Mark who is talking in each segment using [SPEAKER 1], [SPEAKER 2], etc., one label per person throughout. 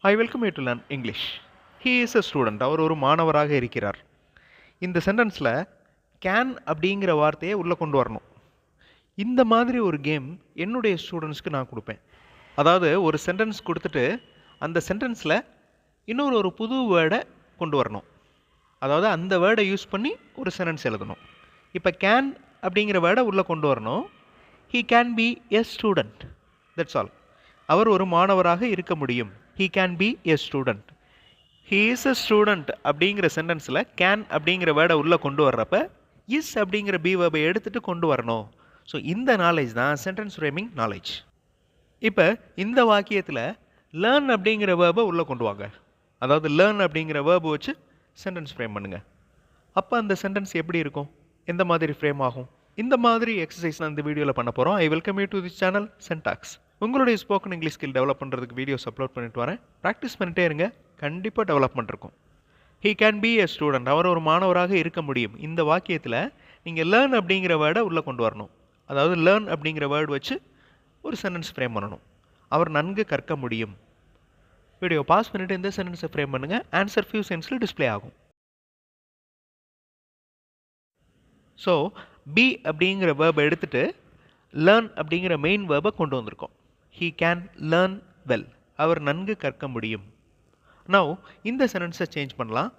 [SPEAKER 1] I welcome you to learn English. He is a student. அவர் ஒரு மாணவராக இருக்கிறார். இந்த சென்டென்ஸில் கேன் அப்படிங்கிற வார்த்தையை உள்ளே கொண்டு வரணும். இந்த மாதிரி ஒரு கேம் என்னுடைய ஸ்டூடெண்ட்ஸ்க்கு நான் கொடுப்பேன். அதாவது ஒரு சென்டென்ஸ் கொடுத்துட்டு அந்த சென்டென்ஸில் ஒரு புது வேர்டை கொண்டு வரணும். அதாவது அந்த வேர்டை யூஸ் பண்ணி ஒரு சென்டென்ஸ் எழுதணும். இப்போ கேன் அப்படிங்கிற வேர்டை உள்ளே கொண்டு வரணும். He can be a student. That's all. அவர் ஒரு மாணவராக இருக்க முடியும். He can be a student. He is a student அப்படிங்கிற சென்டென்ஸில் கேன் அப்படிங்கிற வேர்டை உள்ளே கொண்டு வர்றப்ப இஸ் அப்படிங்கிற பி வேர்பை எடுத்துகிட்டு கொண்டு வரணும். ஸோ இந்த நாலேஜ் தான் சென்டென்ஸ் ஃப்ரேமிங் நாலேஜ். இப்போ இந்த வாக்கியத்தில் லேர்ன் அப்படிங்கிற வேர்பை உள்ளே கொண்டு வாங்க. அதாவது லேர்ன் அப்படிங்கிற வேர்பை வச்சு சென்டென்ஸ் ஃப்ரேம் பண்ணுங்கள். அப்போ அந்த சென்டென்ஸ் எப்படி இருக்கும், எந்த மாதிரி ஃப்ரேம் ஆகும்? இந்த மாதிரி எக்ஸசைஸ் நான் இந்த வீடியோவில் பண்ண போகிறோம். I welcome you to this channel சென்டாக்ஸ். உங்களுடைய ஸ்போக்கன் இங்கிலீஷ் ஸ்கில் டெவலப் பண்ணுறதுக்கு வீடியோஸ் அப்லோட் பண்ணிட்டு வரேன். ப்ராக்டிஸ் பண்ணிட்டே இருங்க, கண்டிப்பாக டெவலப்மெண்ட் இருக்கும். He can be a student. அவர் ஒரு மாணவராக இருக்க முடியும். இந்த வாக்கியத்தில் நீங்கள் லேர்ன் அப்படிங்கிற வேர்டை உள்ளே கொண்டு வரணும். அதாவது லேர்ன் அப்படிங்கிற வேர்டு வச்சு ஒரு சென்டென்ஸ் ஃப்ரேம் பண்ணணும். அவர் நன்கு கற்க முடியும். வீடியோ பாஸ் பண்ணிவிட்டு இந்த சென்டென்ஸை ஃப்ரேம் பண்ணுங்கள். ஆன்சர் ஃபியூ சென்ஸில் டிஸ்பிளே ஆகும். ஸோ பி அப்படிங்கிற வேர்பை எடுத்துகிட்டு லேர்ன் அப்படிங்கிற மெயின் வேர்பை கொண்டு வந்திருக்கோம். He can learn well. அவர் நன்கு கற்க முடியும். நவ் இந்த சென்டென்ஸை சேஞ்ச் பண்ணலாம்.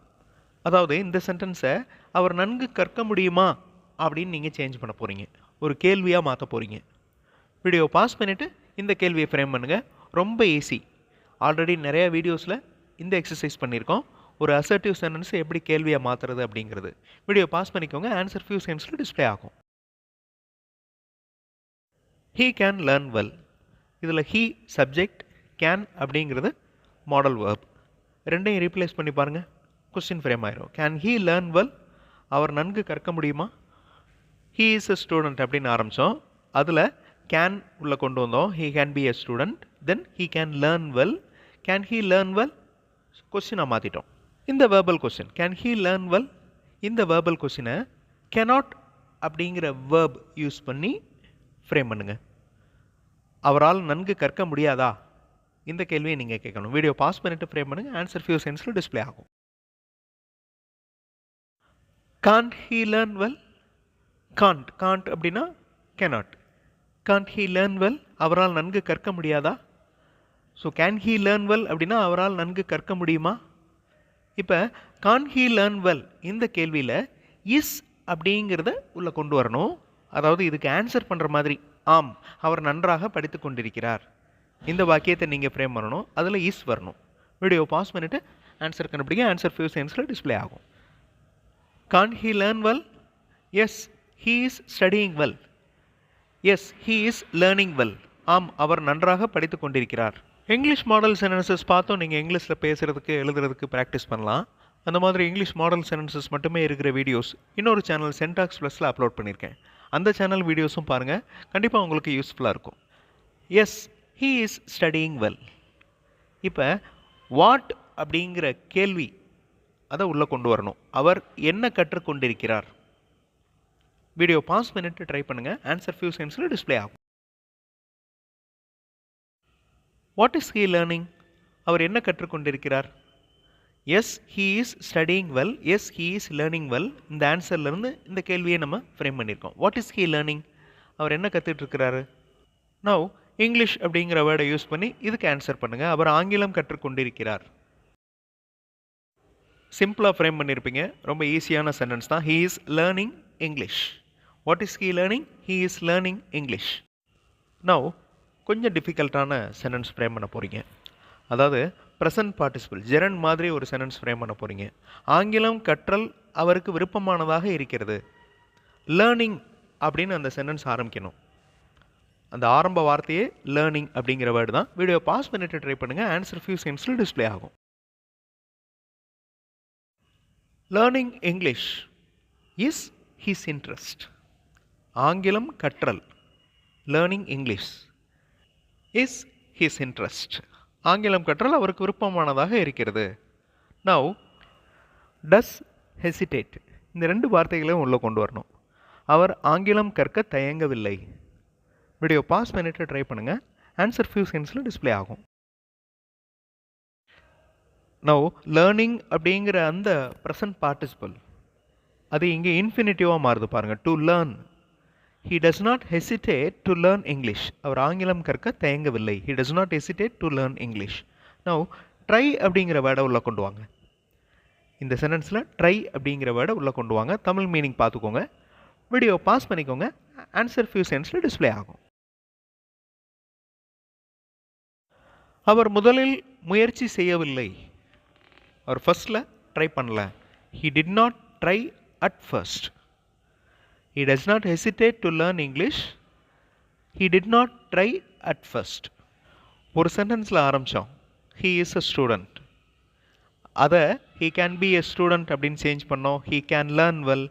[SPEAKER 1] அதாவது இந்த சென்டென்ஸை அவர் நன்கு கற்க முடியுமா அப்படின்னு நீங்கள் சேஞ்ச் பண்ண போகிறீங்க. ஒரு கேள்வியாக மாற்ற போகிறீங்க. வீடியோ பாஸ் பண்ணிவிட்டு இந்த கேள்வியை ஃப்ரேம் பண்ணுங்கள். ரொம்ப ஈஸி. ஆல்ரெடி நிறையா வீடியோஸில் இந்த எக்ஸசைஸ் பண்ணியிருக்கோம். ஒரு அசர்ட்டிவ் சென்டென்ஸை எப்படி கேள்வியாக மாற்றுறது அப்படிங்கிறது. வீடியோ பாஸ் பண்ணிக்கோங்க. ஆன்சர் ஃபியூ சென்ஸில் டிஸ்பிளே ஆகும். He can learn well. இதில் ஹீ சப்ஜெக்ட், கேன் அப்படிங்கிறது மாடல் வேர்ப். ரெண்டையும் ரீப்ளேஸ் பண்ணி பாருங்கள், கொஸ்டின் ஃப்ரேம் ஆயிரும். Can he learn well. அவர் நன்கு கற்க முடியுமா? ஹீ இஸ் அ ஸ்டூடெண்ட் அப்படின்னு ஆரம்பித்தோம். அதில் கேன் உள்ளே கொண்டு வந்தோம். He can be a student. Then he can learn well. Can he learn well கொஸ்டினாக மாற்றிட்டோம். இந்த verbal question can he learn well, இந்த வேர்பல் கொஸ்டினை கெனாட் அப்படிங்கிற வேர்ப் யூஸ் பண்ணி ஃப்ரேம் பண்ணுங்கள். அவரால் நன்கு கற்க முடியாதா? இந்த கேள்வியை நீங்கள் கேட்கணும். வீடியோ பாஸ் பண்ணிவிட்டு ஃப்ரேம் பண்ணுங்கள். ஆன்சர் ஃபியூ சென்ஸில் டிஸ்பிளே ஆகும். Can't he learn well. Can't அப்படின்னா cannot. Can't he learn well, அவரால் நன்கு கற்க முடியாதா? So can he learn well அப்படின்னா அவரால் நன்கு கற்க முடியுமா? இப்போ கான் ஹீ லேர்ன் வெல் இந்த கேள்வியில் இஸ் அப்படிங்கிறத உள்ளே கொண்டு வரணும். அதாவது இதுக்கு ஆன்சர் பண்ணுற மாதிரி, ஆம் அவர் நன்றாக படித்து கொண்டிருக்கிறார். இந்த வாக்கியத்தை நீங்கள் ஃப்ரேம் பண்ணணும். அதில் இஸ் வரணும். வீடியோ பாஸ் பண்ணிவிட்டு ஆன்சர் கண்டுபிடிங்க. ஆன்சர் ஃபியூ சென்ஸில் டிஸ்பிளே ஆகும். Can he learn well. Yes he is studying well. Yes he is learning well. ஆம் அவர் நன்றாக படித்து கொண்டிருக்கிறார். இங்கிலீஷ் மாடல் சென்டென்சஸ் பார்த்தோம். நீங்கள் இங்கிலீஷில் பேசுகிறதுக்கு எழுதுறதுக்கு ப்ராக்டிஸ் பண்ணலாம். அந்த மாதிரி இங்கிலீஷ் மாடல் சென்டென்சஸ் மட்டுமே இருக்கிற வீடியோஸ் இன்னொரு சேனல் சென்டாக்ஸ் ப்ளஸில் அப்லோட் பண்ணியிருக்கேன். அந்த சேனல் வீடியோஸும் பாருங்கள், கண்டிப்பாக உங்களுக்கு யூஸ்ஃபுல்லாக இருக்கும். Yes he is studying well. இப்போ வாட் அப்படிங்கிற கேள்வி அதை உள்ளே கொண்டு வரணும். அவர் என்ன கற்றுக்கொண்டிருக்கிறார்? வீடியோ பாஸ் பண்ணிட்டு ட்ரை பண்ணுங்கள். ஆன்சர் ஃபியூ சென்ஸில் டிஸ்பிளே ஆகும். What is he learning? அவர் என்ன கற்றுக்கொண்டிருக்கிறார்? Yes he is studying well. Yes he is learning well. இந்த ஆன்சர்லேருந்து இந்த கேள்வியை நம்ம ஃப்ரேம் பண்ணியிருக்கோம். What is he learning? அவர் என்ன கற்றுட்ருக்கிறாரு? நவ் இங்கிலீஷ் அப்படிங்கிற வேர்டை யூஸ் பண்ணி இதுக்கு ஆன்சர் பண்ணுங்கள். அவர் ஆங்கிலம் கற்றுக்கொண்டிருக்கிறார். சிம்பிளாக ஃப்ரேம் பண்ணியிருப்பீங்க. ரொம்ப ஈஸியான சென்டென்ஸ் தான். He is learning English. What is he learning? He is learning English. Now கொஞ்சம் டிஃபிகல்ட்டான சென்டென்ஸ் ஃப்ரேம் பண்ண போகிறீங்க. அதாவது ப்ரெசன்ட் பார்ட்டிசிபிள் ஜெரண்ட் மாதிரி ஒரு சென்டென்ஸ் ஃப்ரேம் பண்ண போகிறீங்க. ஆங்கிலம் கற்றல் அவருக்கு விருப்பமானதாக இருக்கிறது. லேர்னிங் அப்படின்னு அந்த சென்டென்ஸ் ஆரம்பிக்கணும். அந்த ஆரம்ப வார்த்தையே லேர்னிங் அப்படிங்கிற வேர்டு தான். வீடியோ பாஸ் பண்ணிட்டு ட்ரை பண்ணுங்கள். ஆன்சர் ஃபியூ சென்ஸில் டிஸ்பிளே ஆகும். Learning English is his interest. ஆங்கிலம் கற்றல் learning English is his interest. ஆங்கிலம் கற்றல் அவருக்கு விருப்பமானதாக இருக்கிறது. நவ் டஸ் ஹெசிடேட் இந்த ரெண்டு வார்த்தைகளையும் உள்ளே கொண்டு வரணும். அவர் ஆங்கிலம் கற்க தயங்கவில்லை. வீடியோ பாஸ் பண்ணிட்டு ட்ரை பண்ணுங்கள். ஆன்சர் ஃபியூ சென்ஸில் டிஸ்பிளே ஆகும். நவ் லேர்னிங் அப்படிங்கிற அந்த ப்ரெசன்ட் பார்ட்டிசிபல் அது இங்கே இன்ஃபினிட்டிவாக மாறுது பாருங்கள். To learn. He does not hesitate to learn English. அவர் ஆங்கிலம் கற்க தயங்கவில்லை. He does not hesitate to learn English. Now try அப்படிங்கிற வேர்டை உள்ளே கொண்டு வாங்க. இந்த சென்டென்ஸில் ட்ரை அப்படிங்கிற வேர்டை உள்ளே கொண்டு வாங்க. தமிழ் மீனிங் பார்த்துக்கோங்க. வீடியோ பாஸ் பண்ணிக்கோங்க. ஆன்சர் ஃபியூ செகண்ட்ஸில் டிஸ்பிளே ஆகும். அவர் முதலில் முயற்சி செய்யவில்லை. அவர் ஃபர்ஸ்டில் ட்ரை பண்ணல. He did not try at first. He does not hesitate to learn English. He did not try at first. ஒரு சென்டென்ஸில் ஆரம்பித்தோம். He is a student. அதை he can be a student அப்படின்னு சேஞ்ச் பண்ணோம். He can learn well.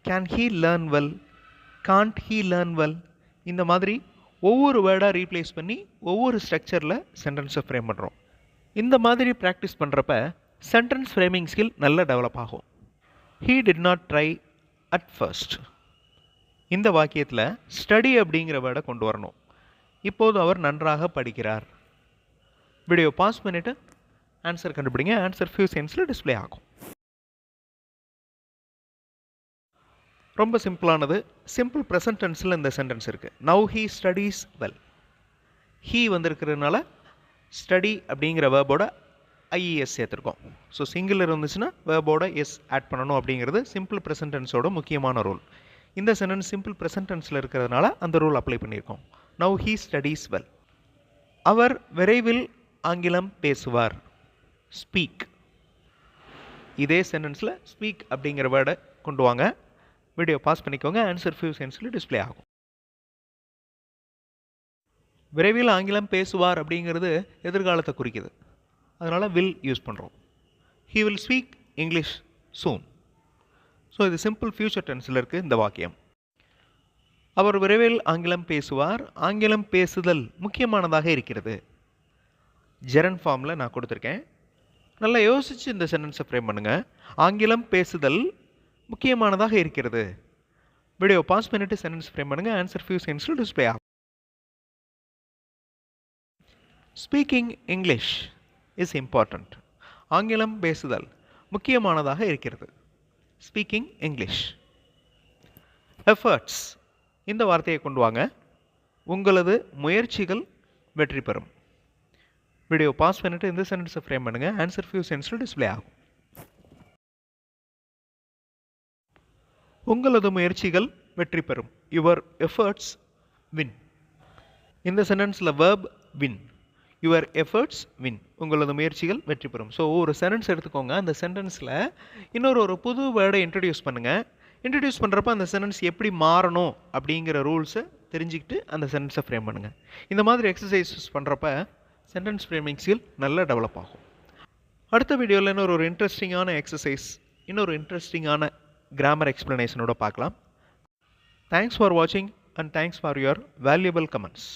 [SPEAKER 1] Can he learn well? Can't he learn well? இந்த மாதிரி ஒவ்வொரு வேர்டாக replace பண்ணி ஒவ்வொரு ஸ்ட்ரக்சரில் சென்டென்ஸை ஃப்ரேம் பண்ணுறோம். இந்த மாதிரி ப்ராக்டிஸ் பண்ணுறப்ப சென்டென்ஸ் ஃப்ரேமிங் ஸ்கில் நல்லா டெவலப் ஆகும். He did not try at first. இந்த வாக்கியத்தில் ஸ்டடி அப்படிங்கிற வேர்டை கொண்டு வரணும். இப்போது அவர் நன்றாக படிக்கிறார். வீடியோ பாஸ் பண்ணிவிட்டு ஆன்சர் கண்டுபிடிங்க. ஆன்சர் ஃபியூ செகண்ட்ஸில் டிஸ்பிளே ஆகும். ரொம்ப சிம்பிளானது. சிம்பிள் ப்ரெசன்ட் டென்ஸில் இந்த சென்டென்ஸ் இருக்குது. Now he studies well. He வந்திருக்கிறதுனால ஸ்டடி அப்படிங்கிற வேர்போட ஐஇஎஸ் சேர்த்துருக்கோம். ஸோ சிங்கிள் இருந்துச்சுன்னா வேர்போட எஸ் ஆட் பண்ணணும் அப்படிங்கிறது சிம்பிள் ப்ரெசன்ட் டென்ஸோட முக்கியமான ரூல். இந்த சென்டென்ஸ் சிம்பிள் ப்ரெசன்ட் டென்ஸில் இருக்கிறதுனால அந்த ரூல் அப்ளை பண்ணியிருக்கோம். Now he studies well. அவர் விரைவில் ஆங்கிலம் பேசுவார். ஸ்பீக். இதே சென்டென்ஸில் ஸ்பீக் அப்படிங்கிற வேர்டை கொண்டு வாங்க. வீடியோ பாஸ் பண்ணிக்கோங்க. ஆன்சர் ஃபியூ செகண்ட்ஸில் டிஸ்பிளே ஆகும். விரைவில் ஆங்கிலம் பேசுவார் அப்படிங்கிறது எதிர்காலத்தை குறிக்குது. அதனால் வில் யூஸ் பண்ணுறோம். He will speak English soon. So இது சிம்பிள் ஃபியூச்சர் டென்ஸில் இருக்குது இந்த வாக்கியம். அவர் விரைவில் ஆங்கிலம் பேசுவார். ஆங்கிலம் பேசுதல் முக்கியமானதாக இருக்கிறது. ஜெரன் ஃபார்மில் நான் கொடுத்துருக்கேன். நல்லா யோசித்து இந்த சென்டென்ஸை ஃப்ரேம் பண்ணுங்கள். ஆங்கிலம் பேசுதல் முக்கியமானதாக இருக்கிறது. வீடியோ பாஸ் பண்ணிவிட்டு சென்டென்ஸ் ஃப்ரேம் பண்ணுங்கள். ஆன்சர் ஃபியூ செகண்ட்ஸில் டிஸ்பிளே ஆகும். Speaking English is important. ஆங்கிலம் பேசுதல் முக்கியமானதாக இருக்கிறது. Speaking English. எஃபர்ட்ஸ். இந்த வார்த்தையை கொண்டு வாங்க. உங்களது முயற்சிகள் வெற்றி பெறும். வீடியோ பாஸ் பண்ணிவிட்டு இந்த சென்டென்ஸை ஃப்ரேம் பண்ணுங்கள். ஆன்சர் ஃபியூ செகண்ட்ஸில் டிஸ்பிளே ஆகும். உங்களது முயற்சிகள் வெற்றி பெறும். Your efforts win. இந்த சென்டென்ஸில் verb win. Your efforts win. உங்களது முயற்சிகள் வெற்றி பெறும். ஸோ ஒரு சென்டென்ஸ் எடுத்துக்கோங்க. அந்த சென்டென்ஸில் இன்னொரு புது வேர்டை இன்ட்ரடியூஸ் பண்ணுங்கள். இன்ட்ரடியூஸ் பண்ணுறப்ப அந்த சென்டென்ஸ் எப்படி மாறணும் அப்படிங்கிற ரூல்ஸை தெரிஞ்சுக்கிட்டு அந்த சென்டென்ஸை ஃப்ரேம் பண்ணுங்கள். இந்த மாதிரி எக்ஸசைசஸ் பண்ணுறப்ப சென்டென்ஸ் ஃப்ரேமிங் ஸ்கில் நல்லா டெவலப் ஆகும். அடுத்த வீடியோவில் இன்னொரு இன்ட்ரெஸ்டிங்கான எக்ஸசைஸ், இன்னொரு இன்ட்ரெஸ்டிங்கான கிராமர் எக்ஸ்ப்ளனேஷனோட பார்க்கலாம். தேங்க்ஸ் ஃபார் வாட்சிங் and thanks for your valuable comments.